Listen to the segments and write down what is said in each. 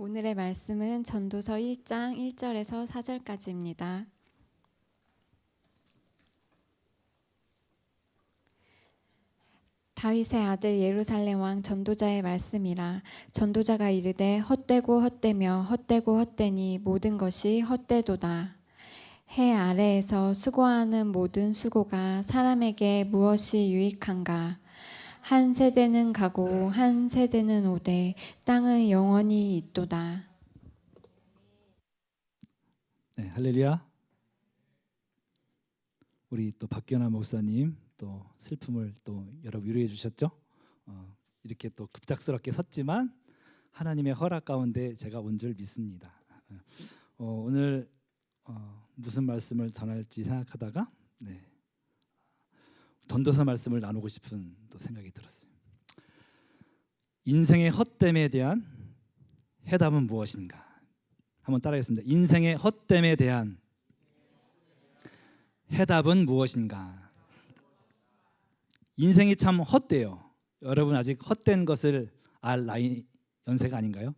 오늘의 말씀은 전도서 1장 1절에서 4절까지입니다. 다윗의 아들 예루살렘 왕 전도자의 말씀이라. 전도자가 이르되 헛되고 헛되며 헛되고 헛되니 모든 것이 헛되도다. 해 아래에서 수고하는 모든 수고가 사람에게 무엇이 유익한가? 한 세대는 가고 한 세대는 오되 땅은 영원히 있도다. 네, 할렐루야. 우리 또 박경환 목사님 또 슬픔을 또 여러 위로해 주셨죠. 이렇게 또 급작스럽게 섰지만 하나님의 허락 가운데 제가 온 줄 믿습니다. 오늘 무슨 말씀을 전할지 생각하다가 전도서 말씀을 나누고 싶은 또 생각이 들었어요. 인생의 헛됨에 대한 해답은 무엇인가? 한번 따라하겠습니다. 인생의 헛됨에 대한 해답은 무엇인가? 인생이 참 헛돼요. 여러분 아직 헛된 것을 알 나이 연세가 아닌가요?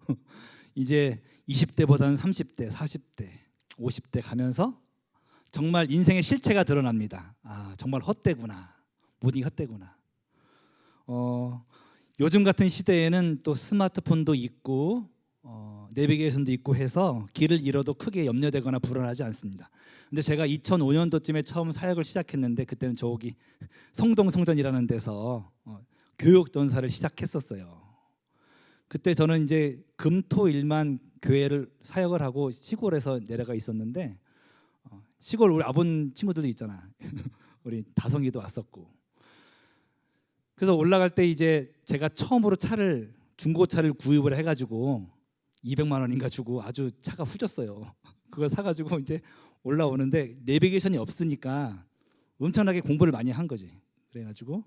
이제 20대보다는 30대, 40대, 50대 가면서 정말 인생의 실체가 드러납니다. 아, 정말 헛되구나. 모든 게 헛되구나. 요즘 같은 시대에는 또 스마트폰도 있고 내비게이션도 있고 해서 길을 잃어도 크게 염려되거나 불안하지 않습니다. 근데 제가 2005년도쯤에 처음 사역을 시작했는데 그때는 저기 성동성전이라는 데서 교육전사를 시작했었어요. 그때 저는 이제 금토일만 교회를 사역을 하고 시골에서 내려가 있었는데 시골 우리 아본 친구들도 있잖아. 우리 다성이도 왔었고. 그래서 올라갈 때 이제 제가 처음으로 중고차를 구입을 해가지고 200만 원인가 주고 아주 차가 후졌어요. 그걸 사가지고 이제 올라오는데 내비게이션이 없으니까 엄청나게 공부를 많이 한 거지. 그래가지고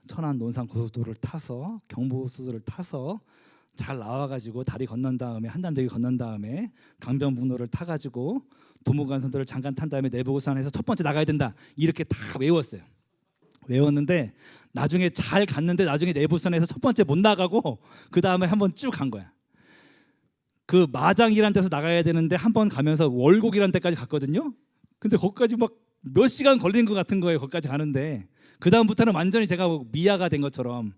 천안 논산 고속도로를 타서 경부고속도로를 타서 잘 나와가지고 다리 건넌 다음에 한단저기 건넌 다음에 강변북로를 타가지고 도무간선도를 잠깐 탄 다음에 내부고산에서 첫 번째 나가야 된다. 이렇게 다 외웠어요. 외웠는데 나중에 잘 갔는데 나중에 내부선에서 첫 번째 못 나가고 그 다음에 한번 쭉 간 거야. 그 마장이라는 데서 나가야 되는데 한 번 가면서 월곡이라는 데까지 갔거든요. 근데 거기까지 막 몇 시간 걸린 것 같은 거예요. 거기까지 가는데 그 다음부터는 완전히 제가 미아가 된 것처럼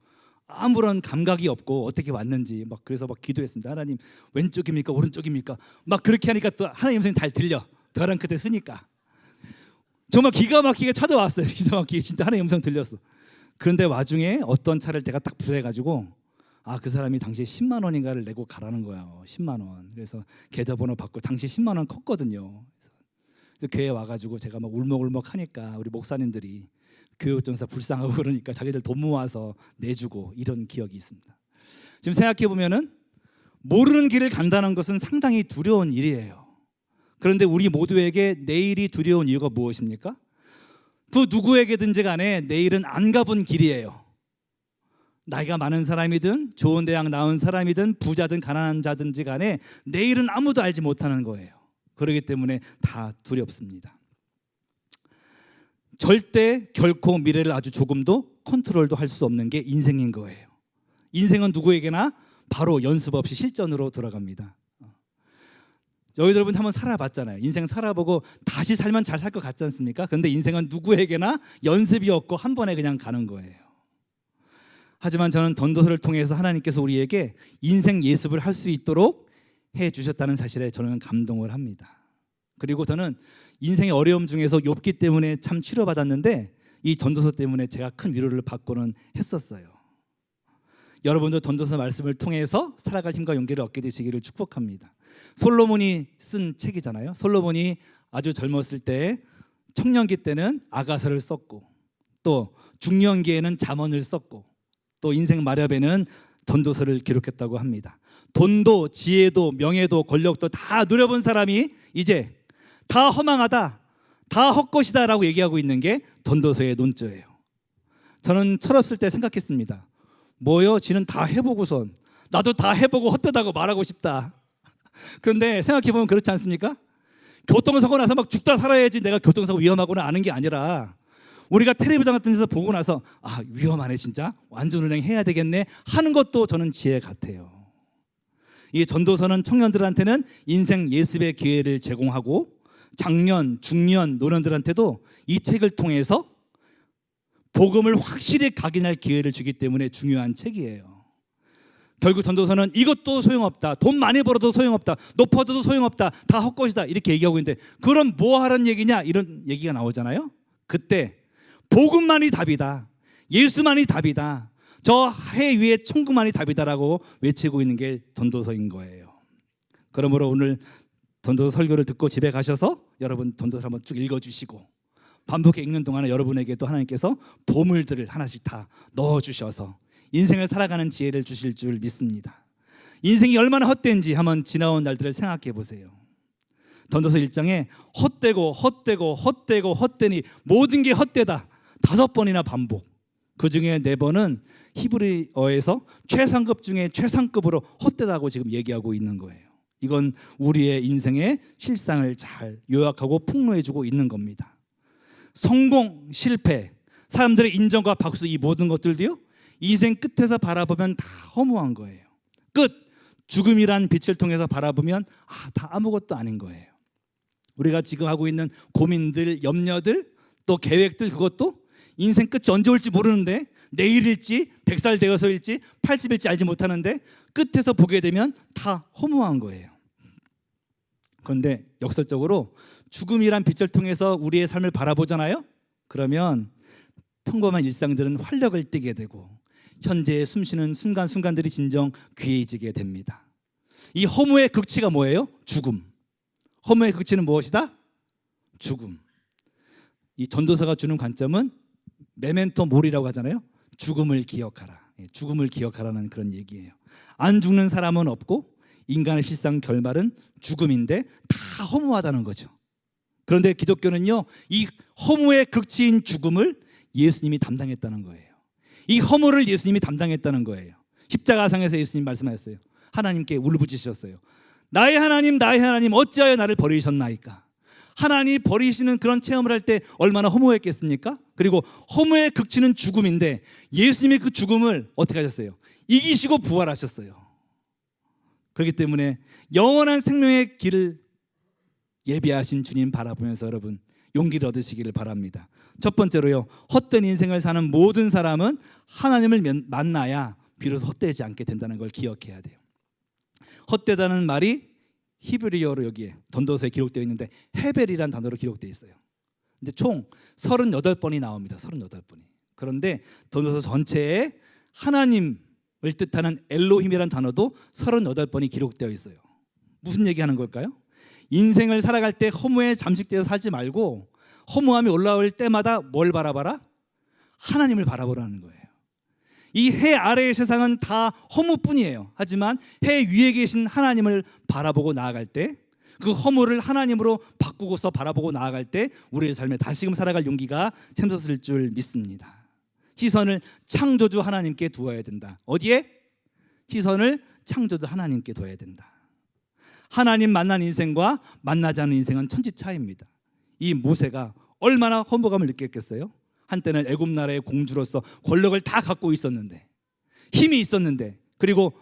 아무런 감각이 없고 어떻게 왔는지 막 그래서 막 기도했습니다. 하나님 왼쪽입니까 오른쪽입니까? 막 그렇게 하니까 또 하나님 음성이 잘 들려. 벼랑 끝에 서니까 정말 기가 막히게 찾아왔어요. 기가 막히게 진짜 하나님 음성 들렸어. 그런데 와중에 어떤 차를 제가 딱 부대가지고 그 사람이 당시에 10만 원인가를 내고 가라는 거예요. 10만 원. 그래서 계좌번호 받고 당시 10만 원 컸거든요. 그래서 교회에 와가지고 제가 막 울먹울먹 하니까 우리 목사님들이 교육전사 불쌍하고 그러니까 자기들 돈 모아서 내주고 이런 기억이 있습니다. 지금 생각해 보면은 모르는 길을 간다는 것은 상당히 두려운 일이에요. 그런데 우리 모두에게 내일이 두려운 이유가 무엇입니까? 그 누구에게든지 간에 내일은 안 가본 길이에요. 나이가 많은 사람이든 좋은 대학 나온 사람이든 부자든 가난한 자든지 간에 내일은 아무도 알지 못하는 거예요. 그렇기 때문에 다 두렵습니다. 절대 결코 미래를 아주 조금도 컨트롤도 할 수 없는 게 인생인 거예요. 인생은 누구에게나 바로 연습 없이 실전으로 들어갑니다. 여러분 한번 살아봤잖아요. 인생 살아보고 다시 살면 잘 살 것 같지 않습니까? 그런데 인생은 누구에게나 연습이 없고 한 번에 그냥 가는 거예요. 하지만 저는 전도서를 통해서 하나님께서 우리에게 인생 예습을 할 수 있도록 해주셨다는 사실에 저는 감동을 합니다. 그리고 저는 인생의 어려움 중에서 욥기 때문에 참 치료받았는데 이 전도서 때문에 제가 큰 위로를 받고는 했었어요. 여러분도 전도서 말씀을 통해서 살아갈 힘과 용기를 얻게 되시기를 축복합니다. 솔로몬이 쓴 책이잖아요. 솔로몬이 아주 젊었을 때 청년기 때는 아가서를 썼고 또 중년기에는 잠언을 썼고 또 인생 마렵에는 전도서를 기록했다고 합니다. 돈도 지혜도 명예도 권력도 다 누려본 사람이 이제 다 허망하다, 다 헛것이다 라고 얘기하고 있는 게 전도서의 논조예요. 저는 철없을 때 생각했습니다. 뭐요? 지는 다 해보고선 나도 다 해보고 헛되다고 말하고 싶다. 그런데 생각해보면 그렇지 않습니까? 교통사고 나서 막 죽다 살아야지 내가 교통사고 위험하구나 아는 게 아니라 우리가 텔레비전 같은 데서 보고 나서 위험하네 진짜 완전운행 해야 되겠네 하는 것도 저는 지혜 같아요. 이 전도서는 청년들한테는 인생 예습의 기회를 제공하고 장년, 중년, 노년들한테도 이 책을 통해서 복음을 확실히 각인할 기회를 주기 때문에 중요한 책이에요. 결국 전도서는 이것도 소용없다, 돈 많이 벌어도 소용없다, 높아져도 소용없다, 다 헛것이다 이렇게 얘기하고 있는데, 그럼 뭐 하라는 얘기냐 이런 얘기가 나오잖아요. 그때 복음만이 답이다, 예수만이 답이다, 저 해 위에 천국만이 답이다라고 외치고 있는 게 전도서인 거예요. 그러므로 오늘 전도서 설교를 듣고 집에 가셔서 여러분 전도서 한번 쭉 읽어주시고, 반복해 읽는 동안에 여러분에게도 하나님께서 보물들을 하나씩 다 넣어주셔서 인생을 살아가는 지혜를 주실 줄 믿습니다. 인생이 얼마나 헛된지 한번 지나온 날들을 생각해 보세요. 전도서 1장에 헛되고 헛되고 헛되고 헛되니 모든 게 헛되다 5번이나 반복. 그 중에 4번은 히브리어에서 최상급 중에 최상급으로 헛되다고 지금 얘기하고 있는 거예요. 이건 우리의 인생의 실상을 잘 요약하고 폭로해주고 있는 겁니다. 성공, 실패, 사람들의 인정과 박수, 이 모든 것들도요, 인생 끝에서 바라보면 다 허무한 거예요. 끝, 죽음이란 빛을 통해서 바라보면 다 아무것도 아닌 거예요. 우리가 지금 하고 있는 고민들, 염려들, 또 계획들, 그것도 인생 끝이 언제 올지 모르는데, 내일일지 100살 되어서일지 80일지 알지 못하는데 끝에서 보게 되면 다 허무한 거예요. 그런데 역설적으로 죽음이란 빛을 통해서 우리의 삶을 바라보잖아요. 그러면 평범한 일상들은 활력을 띠게 되고 현재의 숨쉬는 순간순간들이 진정 귀해지게 됩니다. 이 허무의 극치가 뭐예요? 죽음. 허무의 극치는 무엇이다? 죽음. 이 전도서가 주는 관점은 메멘토 모리라고 하잖아요. 죽음을 기억하라. 죽음을 기억하라는 그런 얘기예요. 안 죽는 사람은 없고 인간의 실상 결말은 죽음인데 다 허무하다는 거죠. 그런데 기독교는요, 이 허무의 극치인 죽음을 예수님이 담당했다는 거예요. 이 허무를 예수님이 담당했다는 거예요. 십자가상에서 예수님 말씀하셨어요. 하나님께 울부짖으셨어요. 나의 하나님, 나의 하나님, 어찌하여 나를 버리셨나이까. 하나님이 버리시는 그런 체험을 할 때 얼마나 허무했겠습니까? 그리고 허무의 극치는 죽음인데 예수님이 그 죽음을 어떻게 하셨어요? 이기시고 부활하셨어요. 그렇기 때문에 영원한 생명의 길을 예비하신 주님 바라보면서 여러분 용기를 얻으시기를 바랍니다. 첫 번째로요, 헛된 인생을 사는 모든 사람은 하나님을 만나야 비로소 헛되지 않게 된다는 걸 기억해야 돼요. 헛되다는 말이 히브리어로 여기에 전도서에 기록되어 있는데 헤벨이라는 단어로 기록되어 있어요. 근데 총 38번이 나옵니다. 38번이. 그런데 전도서 전체에 하나님을 뜻하는 엘로힘이라는 단어도 38번이 기록되어 있어요. 무슨 얘기하는 걸까요? 인생을 살아갈 때 허무에 잠식되어 살지 말고 허무함이 올라올 때마다 뭘 바라봐라? 하나님을 바라보라는 거예요. 이 해 아래의 세상은 다 허무뿐이에요. 하지만 해 위에 계신 하나님을 바라보고 나아갈 때, 그 허무를 하나님으로 바꾸고서 바라보고 나아갈 때 우리의 삶에 다시금 살아갈 용기가 샘솟을 줄 믿습니다. 시선을 창조주 하나님께 두어야 된다. 어디에? 시선을 창조주 하나님께 둬야 된다. 하나님 만난 인생과 만나지 않은 인생은 천지차이입니다. 이 모세가 얼마나 허무감을 느꼈겠어요? 한때는 애굽 나라의 공주로서 권력을 다 갖고 있었는데, 힘이 있었는데, 그리고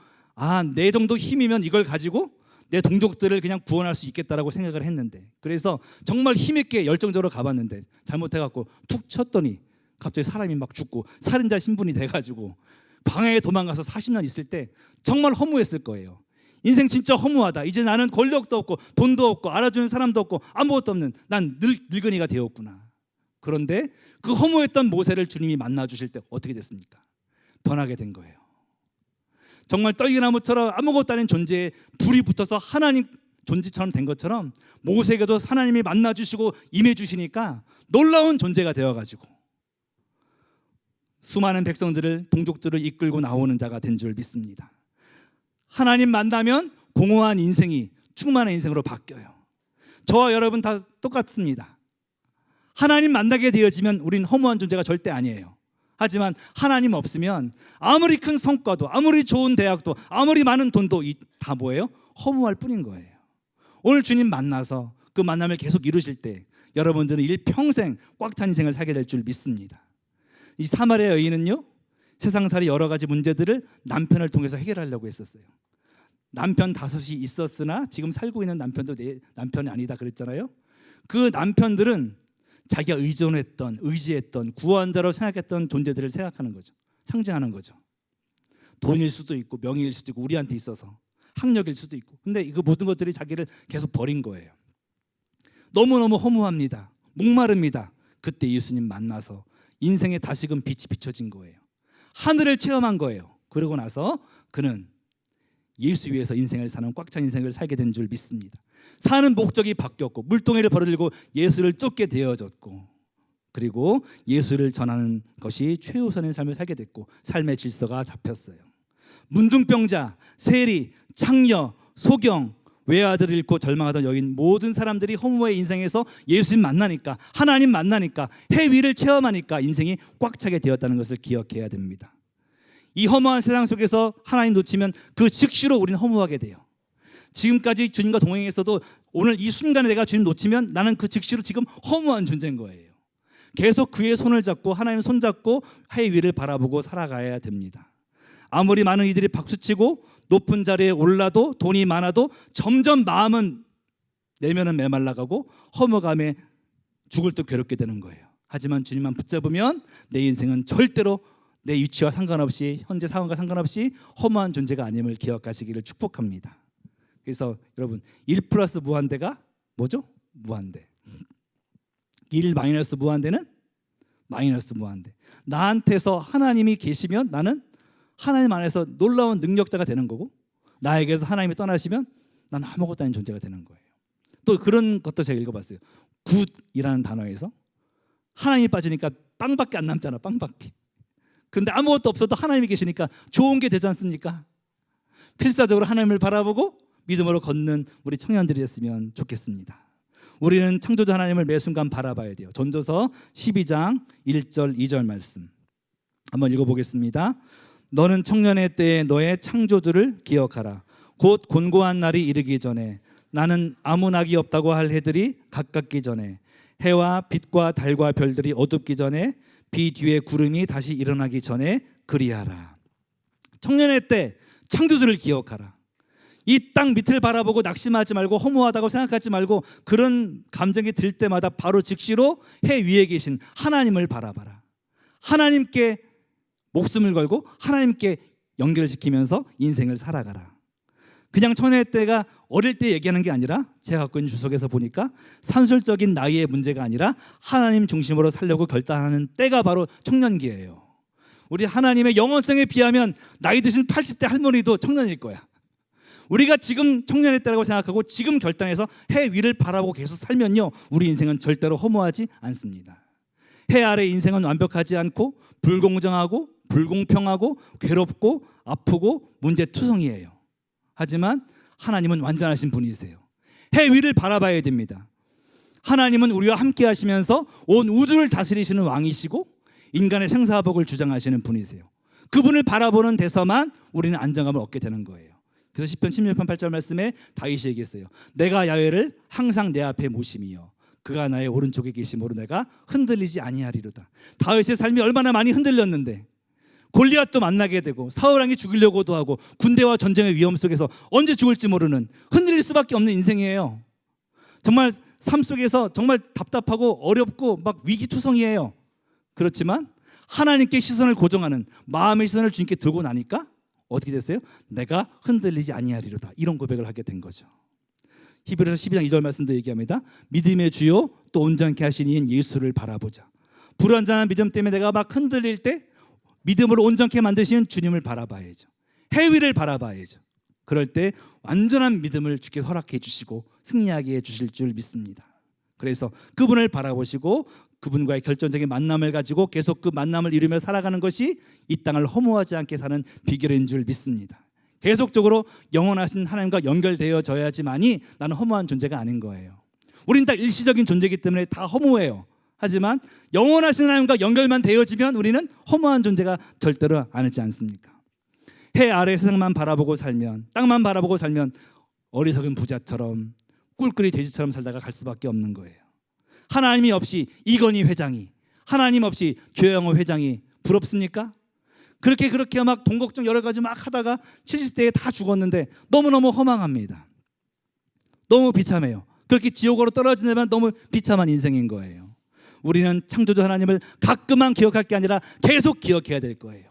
내 정도 힘이면 이걸 가지고 내 동족들을 그냥 구원할 수 있겠다라고 생각을 했는데, 그래서 정말 힘있게 열정적으로 가봤는데 잘못해갖고 툭 쳤더니 갑자기 사람이 막 죽고 살인자 신분이 돼가지고 광야에 도망가서 40년 있을 때 정말 허무했을 거예요. 인생 진짜 허무하다. 이제 나는 권력도 없고 돈도 없고 알아주는 사람도 없고 아무것도 없는 난 늙은이가 되었구나. 그런데 그 허무했던 모세를 주님이 만나 주실 때 어떻게 됐습니까? 변하게 된 거예요. 정말 떨기나무처럼 아무것도 아닌 존재에 불이 붙어서 하나님 존재처럼 된 것처럼 모세에게도 하나님이 만나 주시고 임해 주시니까 놀라운 존재가 되어가지고 수많은 백성들을, 동족들을 이끌고 나오는 자가 된 줄 믿습니다. 하나님 만나면 공허한 인생이 충만한 인생으로 바뀌어요. 저와 여러분 다 똑같습니다. 하나님 만나게 되어지면 우린 허무한 존재가 절대 아니에요. 하지만 하나님 없으면 아무리 큰 성과도, 아무리 좋은 대학도, 아무리 많은 돈도 다 뭐예요? 허무할 뿐인 거예요. 오늘 주님 만나서 그 만남을 계속 이루실 때 여러분들은 일평생 꽉 찬 인생을 살게 될 줄 믿습니다. 이 사마리아 여인은요, 세상살이 여러 가지 문제들을 남편을 통해서 해결하려고 했었어요. 남편 5이 있었으나 지금 살고 있는 남편도 내 남편이 아니다 그랬잖아요. 그 남편들은 자기가 의지했던 구원자로 생각했던 존재들을 생각하는 거죠. 상징하는 거죠. 돈일 수도 있고 명예일 수도 있고 우리한테 있어서 학력일 수도 있고. 근데 그 모든 것들이 자기를 계속 버린 거예요. 너무너무 허무합니다. 목마릅니다. 그때 예수님 만나서 인생에 다시금 빛이 비춰진 거예요. 하늘을 체험한 거예요. 그러고 나서 그는 예수 위에서 인생을 사는 꽉 찬 인생을 살게 된 줄 믿습니다. 사는 목적이 바뀌었고 물동이를 벌어들고 예수를 쫓게 되어졌고 그리고 예수를 전하는 것이 최우선의 삶을 살게 됐고 삶의 질서가 잡혔어요. 문둥병자, 세리, 창녀, 소경, 외아들을 잃고 절망하던 여인 모든 사람들이 허무의 인생에서 예수님 만나니까 하나님 만나니까 해 위를 체험하니까 인생이 꽉 차게 되었다는 것을 기억해야 됩니다. 이 허무한 세상 속에서 하나님 놓치면 그 즉시로 우리는 허무하게 돼요. 지금까지 주님과 동행했어도 오늘 이 순간에 내가 주님 놓치면 나는 그 즉시로 지금 허무한 존재인 거예요. 계속 그의 손을 잡고 하나님 손 잡고 해 위를 바라보고 살아가야 됩니다. 아무리 많은 이들이 박수치고 높은 자리에 올라도 돈이 많아도 점점 마음은 내면은 메말라가고 허무감에 죽을 듯 괴롭게 되는 거예요. 하지만 주님만 붙잡으면 내 인생은 절대로 내 위치와 상관없이 현재 상황과 상관없이 허무한 존재가 아님을 기억하시기를 축복합니다. 그래서 여러분 1 플러스 무한대가 뭐죠? 무한대. 1 마이너스 무한대는 마이너스 무한대. 나한테서 하나님이 계시면 나는 하나님 안에서 놀라운 능력자가 되는 거고 나에게서 하나님이 떠나시면 나는 아무것도 아닌 존재가 되는 거예요. 또 그런 것도 제가 읽어봤어요. 굿이라는 단어에서 하나님이 빠지니까 빵밖에 안 남잖아. 빵밖에. 근데 아무것도 없어도 하나님이 계시니까 좋은 게 되지 않습니까? 필사적으로 하나님을 바라보고 믿음으로 걷는 우리 청년들이 됐으면 좋겠습니다. 우리는 창조주 하나님을 매 순간 바라봐야 돼요. 전도서 12장 1절 2절 말씀 한번 읽어보겠습니다. 너는 청년의 때에 너의 창조주를 기억하라. 곧 곤고한 날이 이르기 전에 나는 아무 낙이 없다고 할 해들이 가깝기 전에 해와 빛과 달과 별들이 어둡기 전에 비 뒤에 구름이 다시 일어나기 전에 그리하라. 청년의 때 창조주를 기억하라. 이 땅 밑을 바라보고 낙심하지 말고 허무하다고 생각하지 말고 그런 감정이 들 때마다 바로 즉시로 해 위에 계신 하나님을 바라봐라. 하나님께 목숨을 걸고 하나님께 연결시키면서 인생을 살아가라. 그냥 청년의 때가 어릴 때 얘기하는 게 아니라 제가 갖고 있는 주석에서 보니까 산술적인 나이의 문제가 아니라 하나님 중심으로 살려고 결단하는 때가 바로 청년기예요. 우리 하나님의 영원성에 비하면 나이 드신 80대 할머니도 청년일 거야. 우리가 지금 청년의 때라고 생각하고 지금 결단해서 해 위를 바라보고 계속 살면요 우리 인생은 절대로 허무하지 않습니다. 해 아래 인생은 완벽하지 않고 불공정하고 불공평하고 괴롭고 아프고 문제투성이에요. 하지만 하나님은 완전하신 분이세요. 해 위를 바라봐야 됩니다. 하나님은 우리와 함께 하시면서 온 우주를 다스리시는 왕이시고 인간의 생사복을 주장하시는 분이세요. 그분을 바라보는 데서만 우리는 안정감을 얻게 되는 거예요. 그래서 시편 16편 8절 말씀에 다윗이 얘기했어요. 내가 야훼를 항상 내 앞에 모심이여 그가 나의 오른쪽에 계심으로 내가 흔들리지 아니하리로다. 다윗의 삶이 얼마나 많이 흔들렸는데 골리앗도 만나게 되고 사울왕이 죽이려고도 하고 군대와 전쟁의 위험 속에서 언제 죽을지 모르는 흔들릴 수밖에 없는 인생이에요. 정말 삶 속에서 정말 답답하고 어렵고 막 위기투성이에요. 그렇지만 하나님께 시선을 고정하는 마음의 시선을 주님께 들고 나니까 어떻게 됐어요? 내가 흔들리지 아니하리로다. 이런 고백을 하게 된 거죠. 히브리서 12장 2절 말씀도 얘기합니다. 믿음의 주요 또 온전케 하신 이인 예수를 바라보자. 불완전한 믿음 때문에 내가 막 흔들릴 때 믿음으로 온전케 만드시는 주님을 바라봐야죠. 해 위를 바라봐야죠. 그럴 때 완전한 믿음을 주께 허락해 주시고 승리하게 해 주실 줄 믿습니다. 그래서 그분을 바라보시고 그분과의 결정적인 만남을 가지고 계속 그 만남을 이루며 살아가는 것이 이 땅을 허무하지 않게 사는 비결인 줄 믿습니다. 계속적으로 영원하신 하나님과 연결되어져야지만이 나는 허무한 존재가 아닌 거예요. 우린 다 일시적인 존재이기 때문에 다 허무해요. 하지만 영원하신 하나님과 연결만 되어지면 우리는 허무한 존재가 절대로 아니지 않습니까? 해 아래 세상만 바라보고 살면 땅만 바라보고 살면 어리석은 부자처럼 꿀꿀이 돼지처럼 살다가 갈 수밖에 없는 거예요. 하나님이 없이 이건희 회장이 하나님 없이 교영호 회장이 부럽습니까? 그렇게 막 돈 걱정 여러 가지 막 하다가 70대에 다 죽었는데 너무너무 허망합니다. 너무 비참해요. 그렇게 지옥으로 떨어지려면 너무 비참한 인생인 거예요. 우리는 창조주 하나님을 가끔만 기억할 게 아니라 계속 기억해야 될 거예요.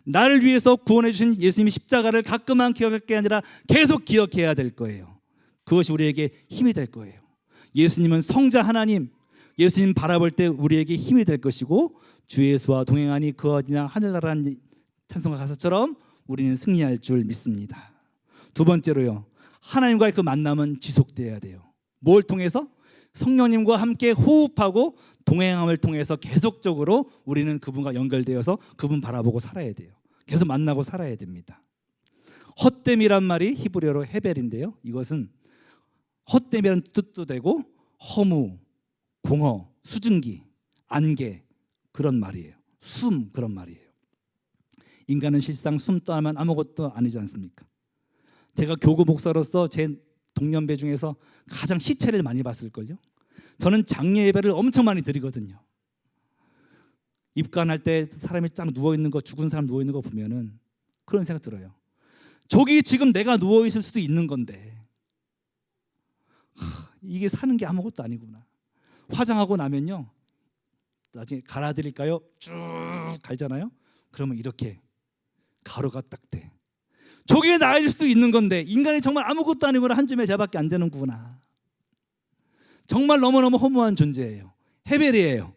나를 위해서 구원해 주신 예수님의 십자가를 가끔만 기억할 게 아니라 계속 기억해야 될 거예요. 그것이 우리에게 힘이 될 거예요. 예수님은 성자 하나님, 예수님 바라볼 때 우리에게 힘이 될 것이고 주 예수와 동행하니 그 어디나 하늘나라는 찬송가 가사처럼 우리는 승리할 줄 믿습니다. 두 번째로요, 하나님과의 그 만남은 지속돼야 돼요. 뭘 통해서? 성령님과 함께 호흡하고 동행함을 통해서 계속적으로 우리는 그분과 연결되어서 그분 바라보고 살아야 돼요. 계속 만나고 살아야 됩니다. 헛됨이란 말이 히브리어로 헤벨인데요, 이것은 헛됨이라는 뜻도 되고 허무, 공허, 수증기, 안개 그런 말이에요. 숨 그런 말이에요. 인간은 실상 숨 떠나면 아무것도 아니지 않습니까? 제가 교구 목사로서 제 동년배 중에서 가장 시체를 많이 봤을걸요. 저는 장례 예배를 엄청 많이 드리거든요. 입관할 때 사람이 쫙 누워있는 거, 죽은 사람 누워있는 거 보면은 그런 생각 들어요. 저기 지금 내가 누워있을 수도 있는 건데 이게 사는 게 아무것도 아니구나. 화장하고 나면요, 나중에 갈아드릴까요? 쭉 갈잖아요. 그러면 이렇게 가루가 딱 돼. 저게 나일 수도 있는 건데 인간이 정말 아무것도 아니구나, 한 줌의 자밖에 안 되는구나. 정말 너무너무 허무한 존재예요. 헤벨이에요.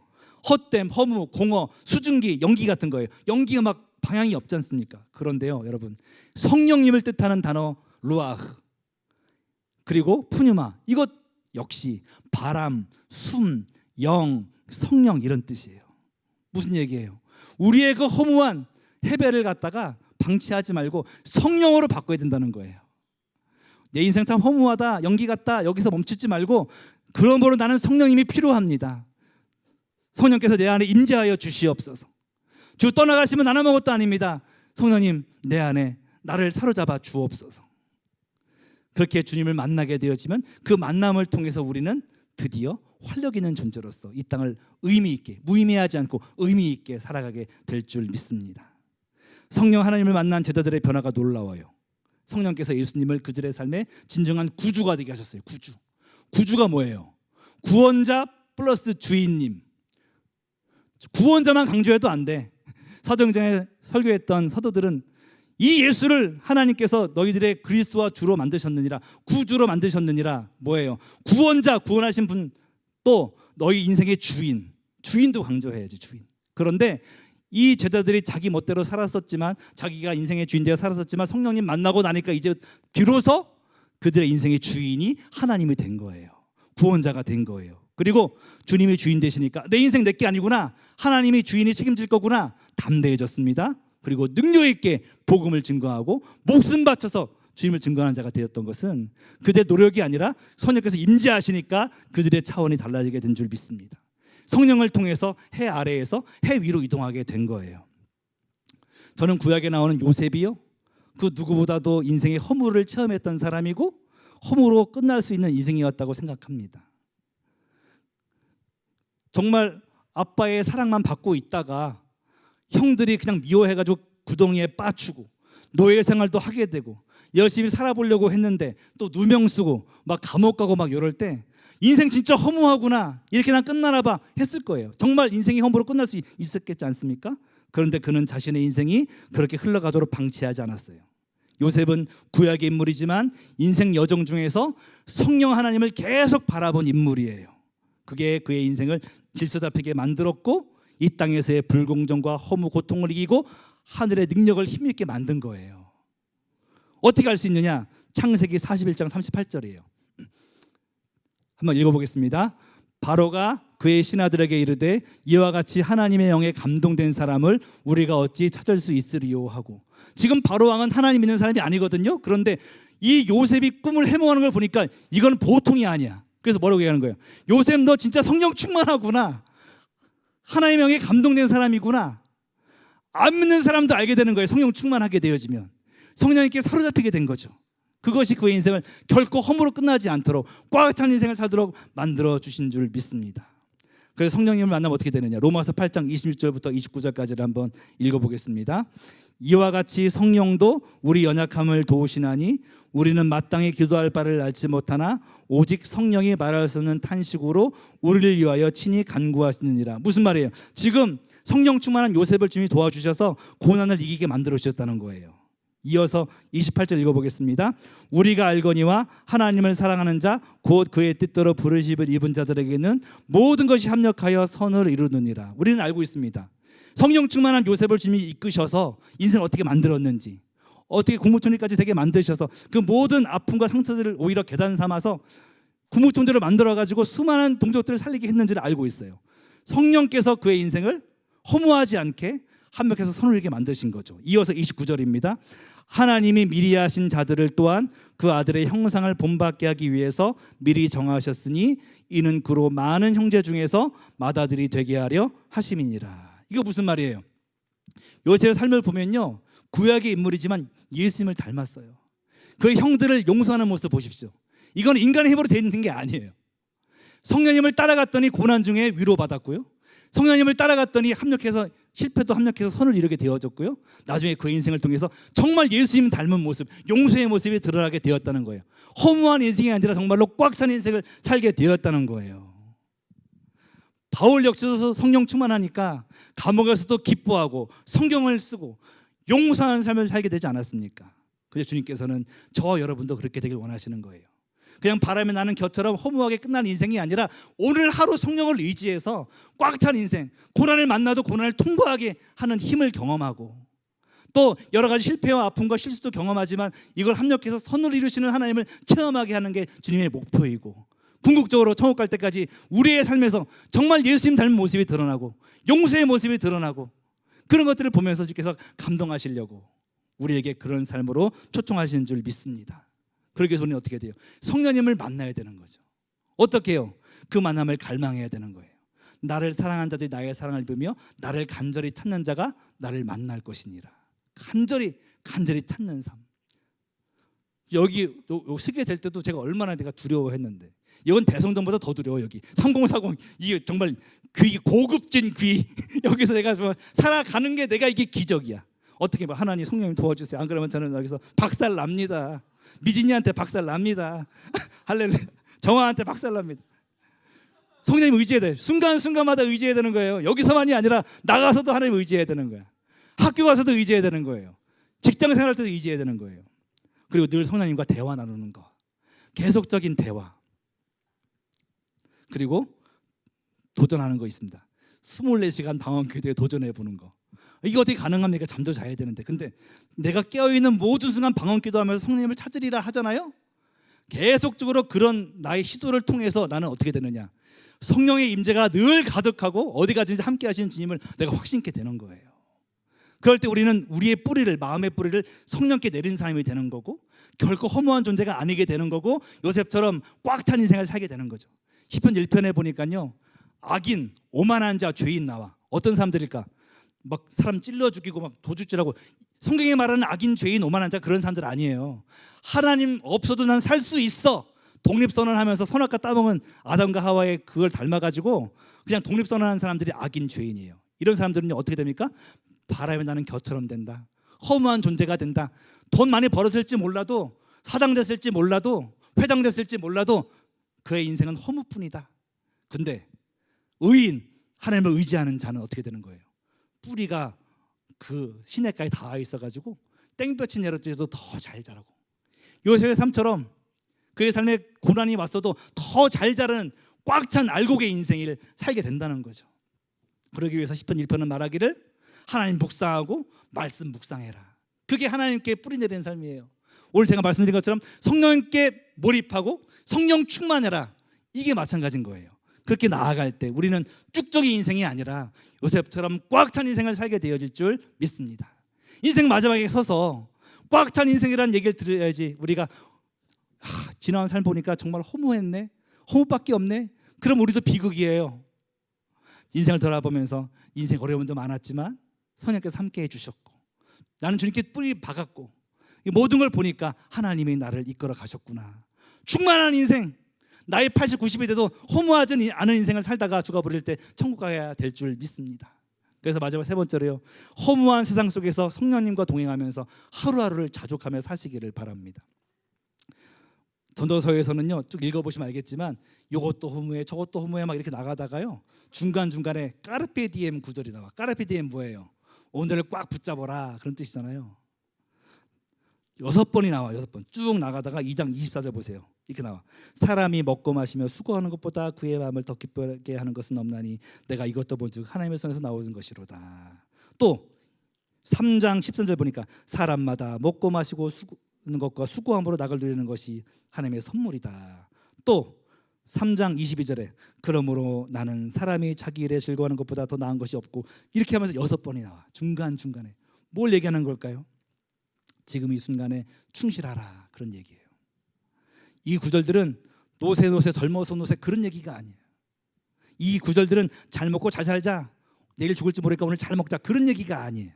헛됨, 허무, 공허, 수증기, 연기 같은 거예요. 연기가 막 방향이 없지 않습니까? 그런데요, 여러분, 성령님을 뜻하는 단어 루아흐, 그리고 푸뉴마, 이것 역시 바람, 숨, 영, 성령 이런 뜻이에요. 무슨 얘기예요? 우리의 그 허무한 헤벨을 갖다가 방치하지 말고 성령으로 바꿔야 된다는 거예요. 내 인생 참 허무하다, 연기 같다, 여기서 멈추지 말고 그러므로 나는 성령님이 필요합니다. 성령께서 내 안에 임재하여 주시옵소서. 주 떠나가시면 나는 아무것도 아닙니다. 성령님 내 안에 나를 사로잡아 주옵소서. 그렇게 주님을 만나게 되어지면 그 만남을 통해서 우리는 드디어 활력 있는 존재로서 이 땅을 의미 있게, 무의미하지 않고 의미 있게 살아가게 될 줄 믿습니다. 성령 하나님을 만난 제자들의 변화가 놀라워요. 성령께서 예수님을 그들의 삶에 진정한 구주가 되게 하셨어요. 구주가 뭐예요? 구원자 플러스 주인님. 구원자만 강조해도 안 돼. 사도행전에 설교했던 사도들은 이 예수를 하나님께서 너희들의 그리스도와 주로 만드셨느니라, 구주로 만드셨느니라. 뭐예요? 구원자, 구원하신 분, 또 너희 인생의 주인도 강조해야지, 주인. 그런데 이 제자들이 자기 멋대로 살았었지만, 자기가 인생의 주인 되어 살았었지만 성령님 만나고 나니까 이제 비로소 그들의 인생의 주인이 하나님이 된 거예요. 구원자가 된 거예요. 그리고 주님이 주인 되시니까 내 인생 내게 아니구나, 하나님이 주인이 책임질 거구나, 담대해졌습니다. 그리고 능력 있게 복음을 증거하고 목숨 바쳐서 주님을 증거하는 자가 되었던 것은 그들의 노력이 아니라 성령께서 임재하시니까 그들의 차원이 달라지게 된 줄 믿습니다. 성령을 통해서 해 아래에서 해 위로 이동하게 된 거예요. 저는 구약에 나오는 요셉이요, 그 누구보다도 인생의 허물을 체험했던 사람이고 허물로 끝날 수 있는 인생이었다고 생각합니다. 정말 아빠의 사랑만 받고 있다가 형들이 그냥 미워해가지고 구덩이에 빠추고 노예 생활도 하게 되고 열심히 살아보려고 했는데 또 누명 쓰고 막 감옥 가고 막 이럴 때 인생 진짜 허무하구나, 이렇게 난 끝나나 봐 했을 거예요. 정말 인생이 허무로 끝날 수 있었겠지 않습니까? 그런데 그는 자신의 인생이 그렇게 흘러가도록 방치하지 않았어요. 요셉은 구약의 인물이지만 인생 여정 중에서 성령 하나님을 계속 바라본 인물이에요. 그게 그의 인생을 질서 잡히게 만들었고 이 땅에서의 불공정과 허무, 고통을 이기고 하늘의 능력을 힘있게 만든 거예요. 어떻게 할 수 있느냐? 창세기 41장 38절이에요. 한번 읽어보겠습니다. 바로가 그의 신하들에게 이르되 이와 같이 하나님의 영에 감동된 사람을 우리가 어찌 찾을 수 있으리요 하고. 지금 바로 왕은 하나님 믿는 사람이 아니거든요. 그런데 이 요셉이 꿈을 해몽하는 걸 보니까 이건 보통이 아니야. 그래서 뭐라고 얘기하는 거예요? 요셉 너 진짜 성령 충만하구나, 하나님의 영에 감동된 사람이구나. 안 믿는 사람도 알게 되는 거예요. 성령 충만하게 되어지면 성령님께 사로잡히게 된 거죠. 그것이 그의 인생을 결코 허무로 끝나지 않도록 꽉 찬 인생을 살도록 만들어 주신 줄 믿습니다. 그래서 성령님을 만나면 어떻게 되느냐? 로마서 8장 26절부터 29절까지를 한번 읽어보겠습니다. 이와 같이 성령도 우리 연약함을 도우시나니 우리는 마땅히 기도할 바를 알지 못하나 오직 성령이 말할 수 없는 탄식으로 우리를 위하여 친히 간구하시느니라. 무슨 말이에요? 지금 성령 충만한 요셉을 주님이 도와주셔서 고난을 이기게 만들어 주셨다는 거예요. 이어서 28절 읽어보겠습니다. 우리가 알거니와 하나님을 사랑하는 자 곧 그의 뜻대로 부르심을 입은 자들에게는 모든 것이 합력하여 선을 이루느니라. 우리는 알고 있습니다. 성령 충만한 요셉을 주님이 이끄셔서 인생을 어떻게 만들었는지, 어떻게 국무총리까지 되게 만드셔서 그 모든 아픔과 상처들을 오히려 계단 삼아서 국무총리로 만들어가지고 수많은 동족들을 살리게 했는지를 알고 있어요. 성령께서 그의 인생을 허무하지 않게 합력해서 선을 이루게 만드신 거죠. 이어서 29절입니다. 하나님이 미리 하신 자들을 또한 그 아들의 형상을 본받게 하기 위해서 미리 정하셨으니 이는 그로 많은 형제 중에서 맏아들이 되게 하려 하심이니라. 이거 무슨 말이에요? 요셉의 삶을 보면요, 구약의 인물이지만 예수님을 닮았어요. 그의 형들을 용서하는 모습 보십시오. 이건 인간의 힘으로 되는 게 아니에요. 성령님을 따라갔더니 고난 중에 위로받았고요, 성령님을 따라갔더니 합력해서 실패도 합력해서 선을 이루게 되어졌고요, 나중에 그 인생을 통해서 정말 예수님 닮은 모습, 용서의 모습이 드러나게 되었다는 거예요. 허무한 인생이 아니라 정말로 꽉 찬 인생을 살게 되었다는 거예요. 바울 역시도 성령 충만하니까 감옥에서도 기뻐하고 성경을 쓰고 용서하는 삶을 살게 되지 않았습니까? 그래서 주님께서는 저와 여러분도 그렇게 되길 원하시는 거예요. 그냥 바람에 나는 겨처럼 허무하게 끝난 인생이 아니라 오늘 하루 성령을 의지해서 꽉 찬 인생, 고난을 만나도 고난을 통과하게 하는 힘을 경험하고, 또 여러 가지 실패와 아픔과 실수도 경험하지만 이걸 합력해서 선을 이루시는 하나님을 체험하게 하는 게 주님의 목표이고, 궁극적으로 천국 갈 때까지 우리의 삶에서 정말 예수님 닮은 모습이 드러나고 용서의 모습이 드러나고, 그런 것들을 보면서 주께서 감동하시려고 우리에게 그런 삶으로 초청하시는 줄 믿습니다. 그러기 위해서 우리는 어떻게 돼요? 성령님을 만나야 되는 거죠. 어떻게 해요? 그 만남을 갈망해야 되는 거예요. 나를 사랑한 자들이 나의 사랑을 입으며 나를 간절히 찾는 자가 나를 만날 것이니라. 간절히 찾는 삶. 여기 쓰게 될 때도 제가 얼마나 내가 두려워했는데, 이건 대성전보다 더 두려워. 여기 3040 이게 정말 귀, 고급진 귀 여기서 내가 살아가는 게 내가 이게 기적이야. 어떻게 봐, 하나님 성령님 도와주세요. 안 그러면 저는 여기서 박살 납니다. 미진이한테 박살 납니다. 할렐루야. 정화한테 박살 납니다. 성령님 의지해야 돼. 순간순간마다 의지해야 되는 거예요. 여기서만이 아니라 나가서도 하나님 의지해야 되는 거야. 학교 가서도 의지해야 되는 거예요. 직장 생활할 때도 의지해야 되는 거예요. 그리고 늘 성령님과 대화 나누는 거, 계속적인 대화. 그리고 도전하는 거 있습니다. 24시간 방언기도에 도전해 보는 거. 이게 어떻게 가능합니까? 잠도 자야 되는데. 근데 내가 깨어있는 모든 순간 방언기도하면서 성령님을 찾으리라 하잖아요. 계속적으로 그런 나의 시도를 통해서 나는 어떻게 되느냐, 성령의 임재가 늘 가득하고 어디 가든지 함께 하시는 주님을 내가 확신케 되는 거예요. 그럴 때 우리는 우리의 뿌리를, 마음의 뿌리를 성령께 내린 사람이 되는 거고, 결코 허무한 존재가 아니게 되는 거고, 요셉처럼 꽉 찬 인생을 살게 되는 거죠. 시편 1편에 보니까요, 악인, 오만한 자, 죄인 나와. 어떤 사람들일까? 막 사람 찔러 죽이고 막 도둑질하고, 성경에 말하는 악인, 죄인, 오만한 자 그런 사람들 아니에요. 하나님 없어도 난 살 수 있어, 독립선언하면서 선악과 따먹은 아담과 하와의 그걸 닮아가지고 그냥 독립선언하는 사람들이 악인, 죄인이에요. 이런 사람들은 어떻게 됩니까? 바람에 나는 겨처럼 된다. 허무한 존재가 된다. 돈 많이 벌었을지 몰라도, 사장 됐을지 몰라도, 회장 됐을지 몰라도 그의 인생은 허무뿐이다. 근데 의인, 하나님을 의지하는 자는 어떻게 되는 거예요? 뿌리가 그 시냇가에 닿아 있어가지고 땡볕이 내려져도 더 잘 자라고, 요셉의 삶처럼 그의 삶에 고난이 왔어도 더 잘 자라는 꽉 찬 알곡의 인생을 살게 된다는 거죠. 그러기 위해서 시편 1편은 말하기를 하나님 묵상하고 말씀 묵상해라. 그게 하나님께 뿌리 내리는 삶이에요. 오늘 제가 말씀드린 것처럼 성령께 몰입하고 성령 충만해라. 이게 마찬가지인 거예요. 그렇게 나아갈 때 우리는 쭉적인 인생이 아니라 요셉처럼 꽉 찬 인생을 살게 되어질 줄 믿습니다. 인생 마지막에 서서 꽉 찬 인생이라는 얘기를 들어야지 우리가 지나온 삶 보니까 정말 허무했네, 허무밖에 없네, 그럼 우리도 비극이에요. 인생을 돌아보면서 인생 어려움도 많았지만 성령께서 함께 해주셨고, 나는 주님께 뿌리 박았고, 이 모든 걸 보니까 하나님이 나를 이끌어 가셨구나. 충만한 인생, 나이 80, 90이 돼도 허무하지 않은 인생을 살다가 죽어버릴 때 천국 가야 될 줄 믿습니다. 그래서 마지막 세 번째로요, 허무한 세상 속에서 성령님과 동행하면서 하루하루를 자족하며 사시기를 바랍니다. 전도서에서는요, 쭉 읽어보시면 알겠지만 이것도 허무해 저것도 허무해 막 이렇게 나가다가요, 중간중간에 까르페 디엠 구절이 나와. 까르페 디엠 뭐예요? 오늘을 꽉 붙잡아라, 그런 뜻이잖아요. 6번이 나와. 6번 쭉 나가다가 2장 24절 보세요. 이렇게 나와. 사람이 먹고 마시며 수고하는 것보다 그의 마음을 더 기쁘게 하는 것은 없나니 내가 이것도 본즉 하나님의 손에서 나오는 것이로다. 또 3장 13절 보니까 사람마다 먹고 마시고 수고하는 것과 수고함으로 낙을 누리는 것이 하나님의 선물이다. 또 3장 22절에 그러므로 나는 사람이 자기 일에 즐거워하는 것보다 더 나은 것이 없고, 이렇게 하면서 6번이 나와. 중간중간에 뭘 얘기하는 걸까요? 지금 이 순간에 충실하라, 그런 얘기예요. 이 구절들은 노세 젊어서 노세 그런 얘기가 아니에요. 이 구절들은 잘 먹고 잘 살자, 내일 죽을지 모르니까 오늘 잘 먹자, 그런 얘기가 아니에요.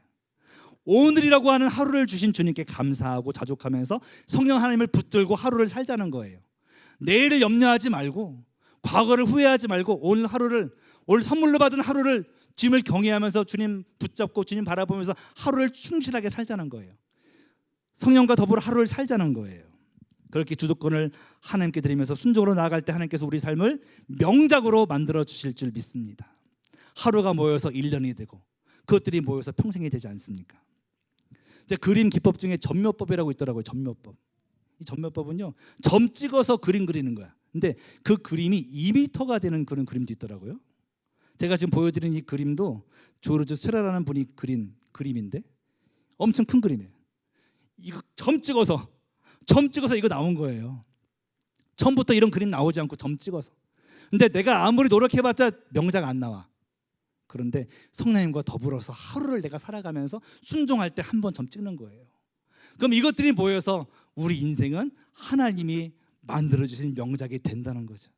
오늘이라고 하는 하루를 주신 주님께 감사하고 자족하면서 성령 하나님을 붙들고 하루를 살자는 거예요. 내일을 염려하지 말고, 과거를 후회하지 말고, 오늘 하루를, 오늘 선물로 받은 하루를 주님을 경외하면서 주님 붙잡고 주님 바라보면서 하루를 충실하게 살자는 거예요. 성령과 더불어 하루를 살자는 거예요. 그렇게 주도권을 하나님께 드리면서 순종으로 나아갈 때 하나님께서 우리 삶을 명작으로 만들어 주실 줄 믿습니다. 하루가 모여서 1년이 되고 그것들이 모여서 평생이 되지 않습니까? 이제 그림 기법 중에 점묘법이라고 있더라고요. 점묘법. 이 점묘법은요, 점 찍어서 그림 그리는 거야. 근데 그 그림이 2m가 되는 그런 그림도 있더라고요. 제가 지금 보여드리는 이 그림도 조르주 쇠라라는 분이 그린 그림인데 엄청 큰 그림이에요. 이거 점 찍어서 이거 나온 거예요. 처음부터 이런 그림 나오지 않고 점 찍어서. 근데 내가 아무리 노력해봤자 명작 안 나와. 그런데 성령님과 더불어서 하루를 내가 살아가면서 순종할 때 한 번 점 찍는 거예요. 그럼 이것들이 모여서 우리 인생은 하나님이 만들어주신 명작이 된다는 거죠.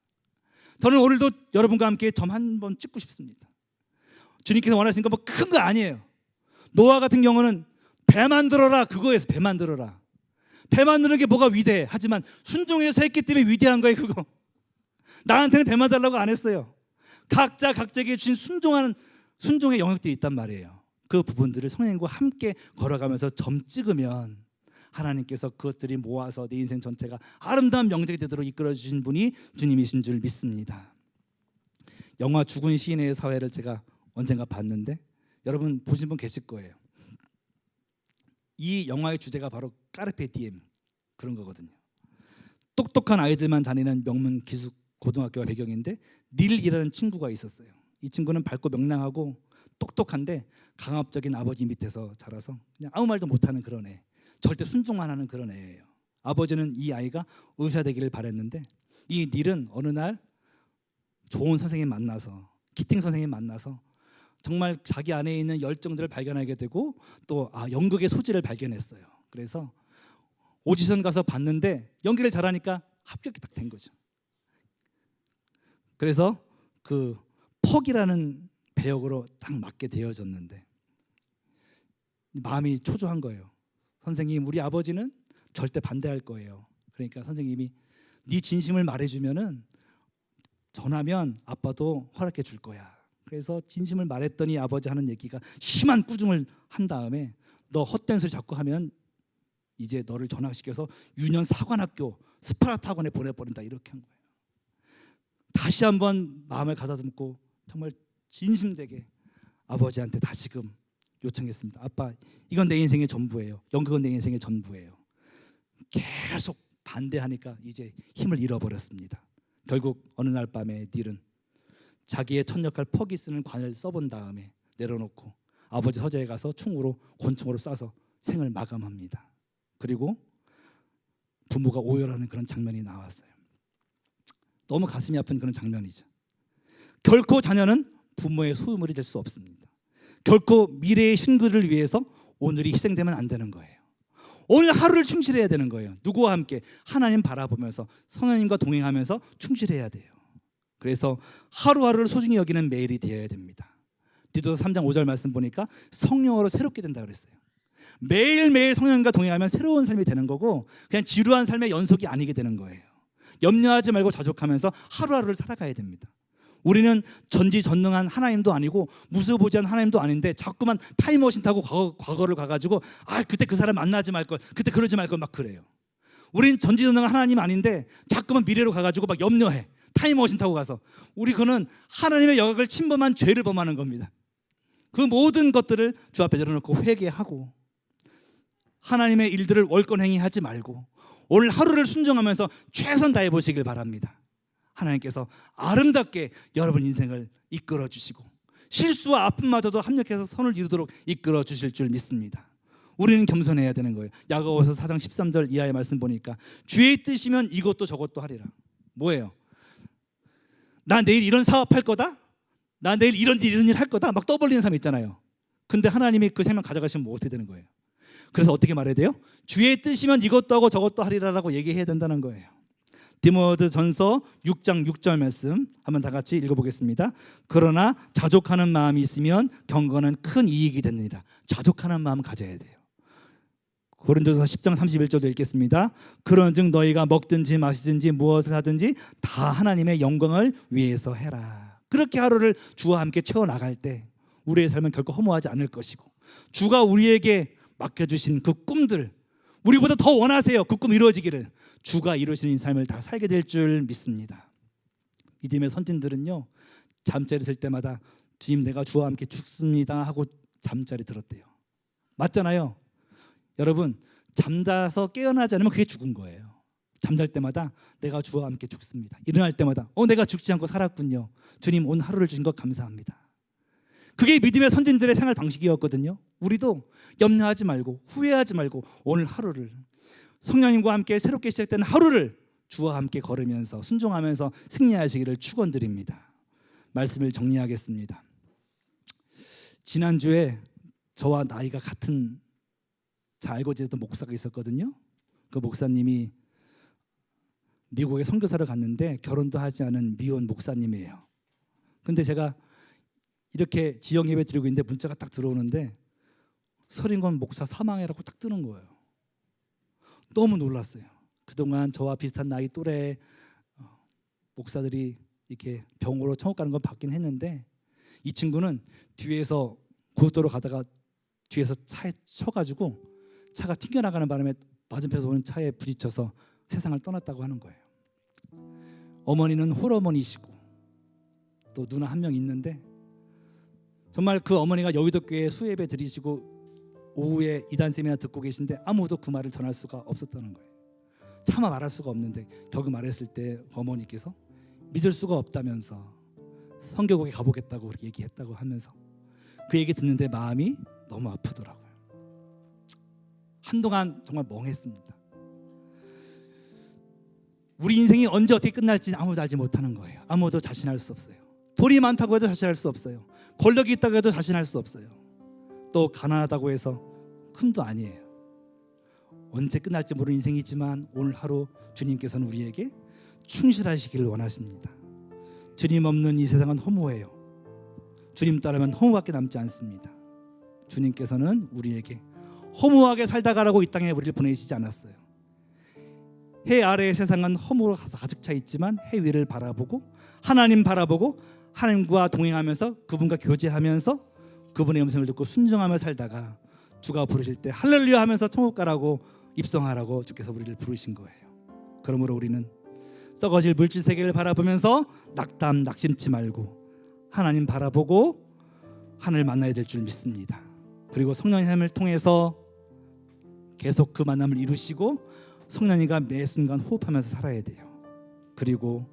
저는 오늘도 여러분과 함께 점 한 번 찍고 싶습니다. 주님께서 원하시는 거 뭐 큰 거 아니에요. 노아 같은 경우는 배 만들어라, 그거에서 배 만들어라. 배 만드는 게 뭐가 위대해. 하지만 순종해서 했기 때문에 위대한 거예요. 그거 나한테는 배 만들라고 안 했어요. 각자 각자에게 주신 순종의 영역들이 있단 말이에요. 그 부분들을 성령님과 함께 걸어가면서 점 찍으면 하나님께서 그것들이 모아서 내 인생 전체가 아름다운 명작이 되도록 이끌어 주신 분이 주님이신 줄 믿습니다. 영화 죽은 시인의 사회를 제가 언젠가 봤는데 여러분 보신 분 계실 거예요. 이 영화의 주제가 바로 까르페 디엠 그런 거거든요. 똑똑한 아이들만 다니는 명문 기숙 고등학교가 배경인데 닐이라는 친구가 있었어요. 이 친구는 밝고 명랑하고 똑똑한데 강압적인 아버지 밑에서 자라서 그냥 아무 말도 못하는 그런 애, 절대 순종만 하는 그런 애예요. 아버지는 이 아이가 의사 되기를 바랬는데 이 닐은 어느 날 좋은 선생님 만나서, 키팅 선생님 만나서 정말 자기 안에 있는 열정들을 발견하게 되고 또 연극의 소질을 발견했어요. 그래서 오디션 가서 봤는데 연기를 잘하니까 합격이 딱 된 거죠. 그래서 그 퍽이라는 배역으로 딱 맡게 되어졌는데 마음이 초조한 거예요. 선생님, 우리 아버지는 절대 반대할 거예요. 그러니까 선생님이 네 진심을 말해주면은 전하면 아빠도 허락해 줄 거야. 그래서 진심을 말했더니 아버지 하는 얘기가 심한 꾸중을 한 다음에 너 헛된 소리 자꾸 하면 이제 너를 전학시켜서 유년 사관학교 스파르타 학원에 보내버린다, 이렇게 한 거예요. 다시 한번 마음을 가다듬고 정말 진심되게 아버지한테 다시금 요청했습니다. 아빠, 이건 내 인생의 전부예요. 연극은 내 인생의 전부예요. 계속 반대하니까 이제 힘을 잃어버렸습니다. 결국 어느 날 밤에 닐은 자기의 첫 역할 퍽이 쓰는 관을 써본 다음에 내려놓고 아버지 서재에 가서 권총으로 쏴서 생을 마감합니다. 그리고 부모가 오열하는 그런 장면이 나왔어요. 너무 가슴이 아픈 그런 장면이죠. 결코 자녀는 부모의 소유물이 될 수 없습니다. 결코 미래의 신구를 위해서 오늘이 희생되면 안 되는 거예요. 오늘 하루를 충실해야 되는 거예요. 누구와 함께? 하나님 바라보면서 성령님과 동행하면서 충실해야 돼요. 그래서 하루하루를 소중히 여기는 매일이 되어야 됩니다. 디도서 3장 5절 말씀 보니까 성령으로 새롭게 된다 그랬어요. 매일매일 성령님과 동행하면 새로운 삶이 되는 거고 그냥 지루한 삶의 연속이 아니게 되는 거예요. 염려하지 말고 자족하면서 하루하루를 살아가야 됩니다. 우리는 전지전능한 하나님도 아니고 무소부지한 하나님도 아닌데 자꾸만 타임머신 타고 과거를 가가지고 그때 그 사람 만나지 말걸, 그때 그러지 말걸 막 그래요. 우린 전지전능한 하나님 아닌데 자꾸만 미래로 가가지고 막 염려해. 타임머신 타고 가서. 우리 그는 하나님의 영역을 침범한 죄를 범하는 겁니다. 그 모든 것들을 주 앞에 내려놓고 회개하고 하나님의 일들을 월권행위하지 말고 오늘 하루를 순종하면서 최선 다해 보시길 바랍니다. 하나님께서 아름답게 여러분 인생을 이끌어 주시고 실수와 아픔마저도 합력해서 선을 이루도록 이끌어 주실 줄 믿습니다. 우리는 겸손해야 되는 거예요. 야고보서 4장 13절 이하의 말씀 보니까 주의 뜻이면 이것도 저것도 하리라. 뭐예요? 나 내일 이런 사업할 거다? 나 내일 이런 일 할 거다? 막 떠벌리는 사람 있잖아요. 근데 하나님이 그 생명 가져가시면 뭐 어떻게 되는 거예요? 그래서 어떻게 말해야 돼요? 주의 뜻이면 이것도 하고 저것도 하리라라고 얘기해야 된다는 거예요. 디모데전서 6장 6절 말씀 한번 다 같이 읽어보겠습니다. 그러나 자족하는 마음이 있으면 경건은 큰 이익이 됩니다. 자족하는 마음 가져야 돼요. 고린도서 10장 31절도 읽겠습니다. 그런즉 너희가 먹든지 마시든지 무엇을 하든지 다 하나님의 영광을 위해서 해라. 그렇게 하루를 주와 함께 채워나갈 때 우리의 삶은 결코 허무하지 않을 것이고 주가 우리에게 맡겨주신 그 꿈들 우리보다 더 원하세요. 그 꿈 이루어지기를. 주가 이루시는 삶을 다 살게 될 줄 믿습니다. 믿음의 선진들은요 잠자리 들 때마다 주님 내가 주와 함께 죽습니다 하고 잠자리 들었대요. 맞잖아요. 여러분 잠자서 깨어나지 않으면 그게 죽은 거예요. 잠잘 때마다 내가 주와 함께 죽습니다. 일어날 때마다 내가 죽지 않고 살았군요. 주님 오늘 하루를 주신 것 감사합니다. 그게 믿음의 선진들의 생활 방식이었거든요. 우리도 염려하지 말고 후회하지 말고 오늘 하루를 성령님과 함께 새롭게 시작된 하루를 주와 함께 걸으면서 순종하면서 승리하시기를 축원드립니다. 말씀을 정리하겠습니다. 지난주에 저와 나이가 같은 잘 알고 지냈던 목사가 있었거든요. 그 목사님이 미국에 선교사를 갔는데 결혼도 하지 않은 미혼 목사님이에요. 근데 제가 이렇게 지역 예배 드리고 있는데 문자가 딱 들어오는데 서린건 목사 사망해라고 딱 뜨는 거예요. 너무 놀랐어요. 그동안 저와 비슷한 나이 또래 목사들이 이렇게 병으로 천국 가는 건 받긴 했는데 이 친구는 뒤에서 고속도로 가다가 뒤에서 차에 쳐가지고 차가 튕겨나가는 바람에 맞은편에서 오는 차에 부딪혀서 세상을 떠났다고 하는 거예요. 어머니는 홀어머니시고 또 누나 한 명 있는데 정말 그 어머니가 여의도교회 수예배 드리시고 오후에 이단 세미나 듣고 계신데 아무도 그 말을 전할 수가 없었다는 거예요. 차마 말할 수가 없는데 겨우 말했을 때 어머니께서 믿을 수가 없다면서 선교국에 가보겠다고 그렇게 얘기했다고 하면서 그 얘기 듣는데 마음이 너무 아프더라고요. 한동안 정말 멍했습니다. 우리 인생이 언제 어떻게 끝날지 아무도 알지 못하는 거예요. 아무도 자신할 수 없어요. 돈이 많다고 해도 자신할 수 없어요. 권력이 있다고 해도 자신할 수 없어요. 또 가난하다고 해서 흠도 아니에요. 언제 끝날지 모르는 인생이지만 오늘 하루 주님께서는 우리에게 충실하시기를 원하십니다. 주님 없는 이 세상은 허무해요. 주님 따르면 허무밖에 남지 않습니다. 주님께서는 우리에게 허무하게 살다 가라고 이 땅에 우리를 보내시지 않았어요. 해 아래의 세상은 허무로 가득 차 있지만 해 위를 바라보고 하나님 바라보고 하나님과 동행하면서 그분과 교제하면서 그분의 음성을 듣고 순종하며 살다가 주가 부르실 때 할렐루야 하면서 천국 가라고 입성하라고 주께서 우리를 부르신 거예요. 그러므로 우리는 썩어질 물질 세계를 바라보면서 낙심치 말고 하나님 바라보고 하나님을 만나야 될 줄 믿습니다. 그리고 성령님을 통해서 계속 그 만남을 이루시고 성령님과 매 순간 호흡하면서 살아야 돼요. 그리고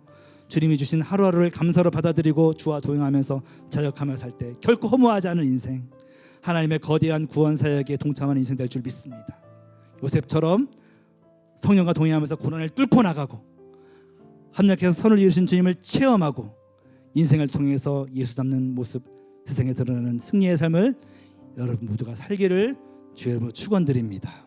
주님이 주신 하루하루를 감사로 받아들이고 주와 동행하면서 자역하며 살 때 결코 허무하지 않은 인생, 하나님의 거대한 구원 사역에 동참하는 인생 될 줄 믿습니다. 요셉처럼 성령과 동행하면서 고난을 뚫고 나가고 합력해서 선을 이루신 주님을 체험하고 인생을 통해서 예수 닮는 모습 세상에 드러나는 승리의 삶을 여러분 모두가 살기를 주의 이름으로 축원드립니다.